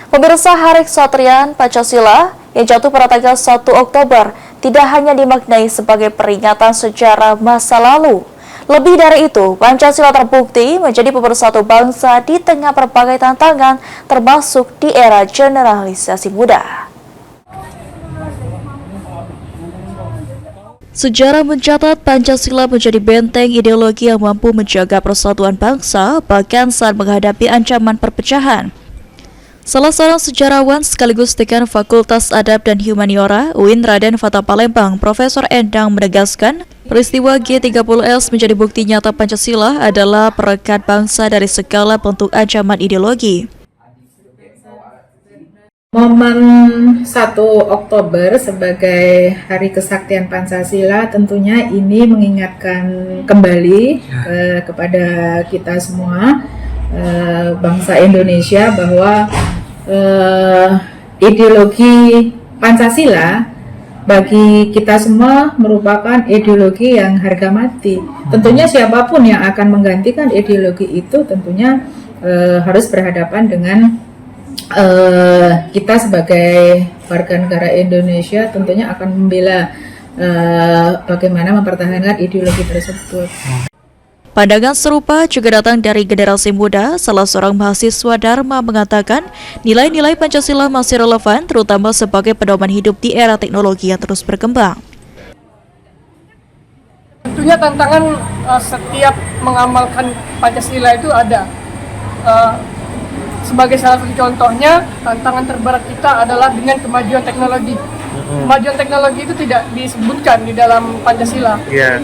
Pemirsa, Hari Kesatria Pancasila yang jatuh pada tanggal 1 Oktober tidak hanya dimaknai sebagai peringatan sejarah masa lalu. Lebih dari itu, Pancasila terbukti menjadi pemersatu bangsa di tengah berbagai tantangan, termasuk di era generalisasi muda. Sejarah mencatat Pancasila menjadi benteng ideologi yang mampu menjaga persatuan bangsa, bahkan saat menghadapi ancaman perpecahan. Salah seorang sejarawan sekaligus dekan Fakultas Adab dan Humaniora UIN Raden Fatah Palembang, Profesor Endang menegaskan, peristiwa G30S menjadi bukti nyata Pancasila adalah perekat bangsa dari segala bentuk ancaman ideologi. Momen 1 Oktober sebagai Hari Kesaktian Pancasila tentunya ini mengingatkan kembali kepada kita semua, bangsa Indonesia, bahwa ideologi Pancasila bagi kita semua merupakan ideologi yang harga mati. Tentunya siapapun yang akan menggantikan ideologi itu tentunya harus berhadapan dengan kita sebagai warga negara Indonesia, tentunya akan membela bagaimana mempertahankan ideologi tersebut. Pandangan serupa juga datang dari generasi muda. Salah seorang mahasiswa Dharma mengatakan nilai-nilai Pancasila masih relevan, terutama sebagai pedoman hidup di era teknologi yang terus berkembang. Tentunya tantangan setiap mengamalkan Pancasila itu ada. Sebagai salah satu contohnya, tantangan terberat kita adalah dengan kemajuan teknologi. Kemajuan teknologi itu tidak disebutkan di dalam Pancasila,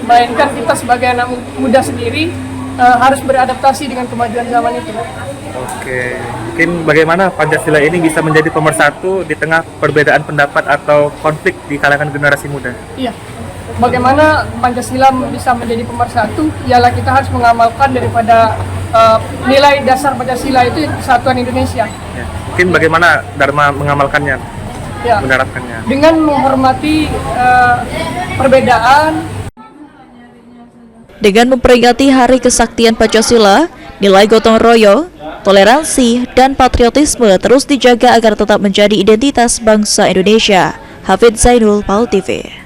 melainkan kita sebagai anak muda sendiri harus beradaptasi dengan kemajuan zaman itu. Oke, mungkin bagaimana Pancasila ini bisa menjadi pemersatu di tengah perbedaan pendapat atau konflik di kalangan generasi muda? Iya, bagaimana Pancasila bisa menjadi pemersatu, ialah kita harus mengamalkan daripada nilai dasar Pancasila itu kesatuan Indonesia. Ya. Mungkin bagaimana Dharma mengamalkannya, menerapkannya? Dengan menghormati perbedaan. Dengan memperingati Hari Kesaktian Pancasila, nilai gotong royong, toleransi, dan patriotisme terus dijaga agar tetap menjadi identitas bangsa Indonesia. Hafidz Zainul, PAL TV.